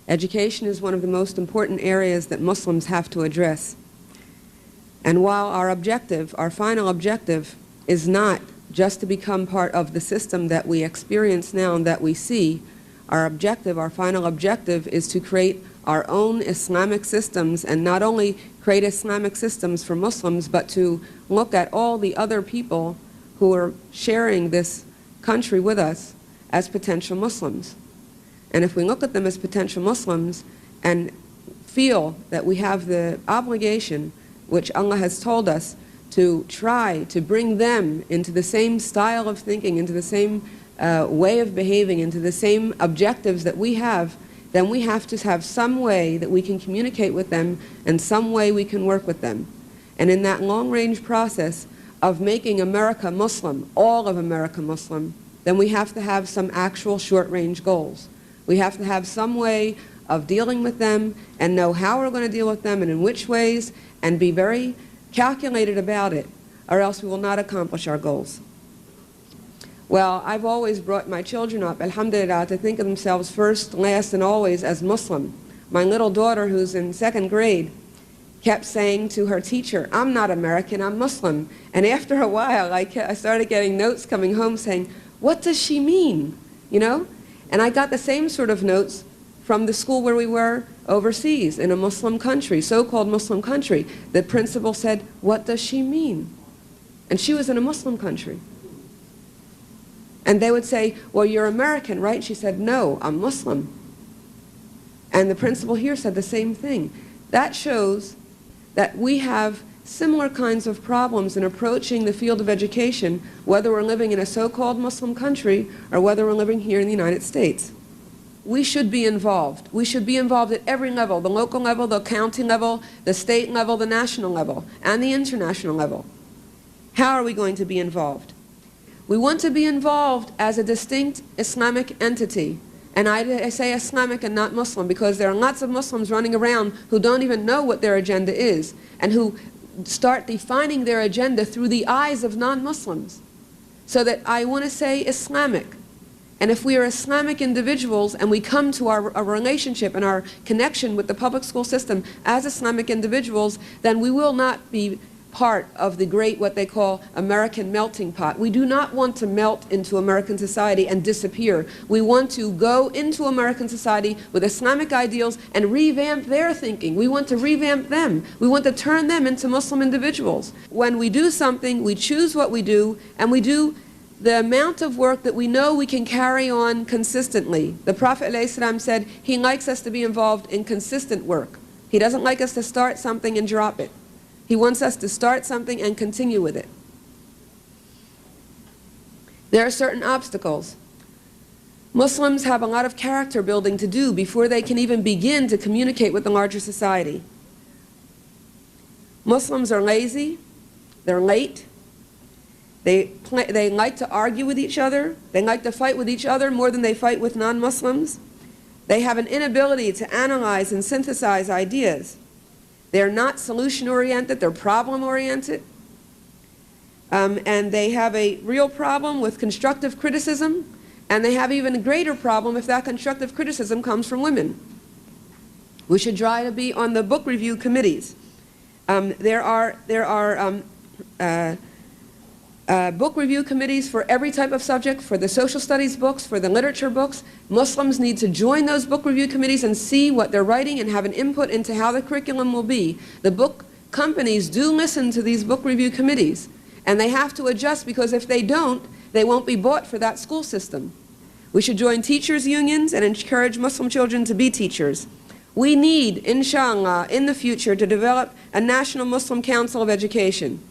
Education is one of the most important areas that Muslims have to address. And while our objective, our final objective, is not just to become part of the system that we experience now and that we see, our objective, our final objective, is to create our own Islamic systems, and not only create Islamic systems for Muslims, but to look at all the other people who are sharing this country with us as potential Muslims. And if we look at them as potential Muslims and feel that we have the obligation, which Allah has told us, to try to bring them into the same style of thinking, into the same way of behaving, into the same objectives that we have, then we have to have some way that we can communicate with them and some way we can work with them. And in that long-range process of making America Muslim, all of America Muslim, then we have to have some actual short-range goals. We have to have some way of dealing with them and know how we're going to deal with them and in which ways, and be very calculated about it, or else we will not accomplish our goals. Well, I've always brought my children up, alhamdulillah, to think of themselves first, last, and always as Muslim. My little daughter, who's in 2nd grade, kept saying to her teacher, "I'm not American, I'm Muslim." And after a while, I started getting notes coming home saying, "What does she mean?" You know? And I got the same sort of notes from the school where we were overseas, in a Muslim country, so-called Muslim country. The principal said, "What does she mean?" And she was in a Muslim country. And they would say, "Well, you're American, right?" She said, "No, I'm Muslim." And the principal here said the same thing. That shows that we have similar kinds of problems in approaching the field of education, whether we're living in a so-called Muslim country or whether we're living here in the United States. We should be involved. We should be involved at every level, the local level, the county level, the state level, the national level, and the international level. How are we going to be involved? We want to be involved as a distinct Islamic entity. And I say Islamic and not Muslim because there are lots of Muslims running around who don't even know what their agenda is, and who start defining their agenda through the eyes of non-Muslims. So that I want to say Islamic. And if we are Islamic individuals and we come to our relationship and our connection with the public school system as Islamic individuals, then we will not be part of the great, what they call, American melting pot. We do not want to melt into American society and disappear. We want to go into American society with Islamic ideals and revamp their thinking. We want to revamp them. We want to turn them into Muslim individuals. When we do something, we choose what we do, and we do the amount of work that we know we can carry on consistently. The Prophet ﷺ said he likes us to be involved in consistent work. He doesn't like us to start something and drop it. He wants us to start something and continue with it. There are certain obstacles. Muslims have a lot of character building to do before they can even begin to communicate with the larger society. Muslims are lazy, they're late, they like to argue with each other, they like to fight with each other more than they fight with non-Muslims. They have an inability to analyze and synthesize ideas. They're not solution-oriented, they're problem-oriented. And they have a real problem with constructive criticism, and they have even a greater problem if that constructive criticism comes from women. We should try to be on the book review committees. There are book review committees for every type of subject, for the social studies books, for the literature books. Muslims need to join those book review committees and see what they're writing and have an input into how the curriculum will be. The book companies do listen to these book review committees, and they have to adjust, because if they don't, they won't be bought for that school system. We should join teachers' unions and encourage Muslim children to be teachers. We need, inshallah, in the future, to develop a National Muslim Council of Education.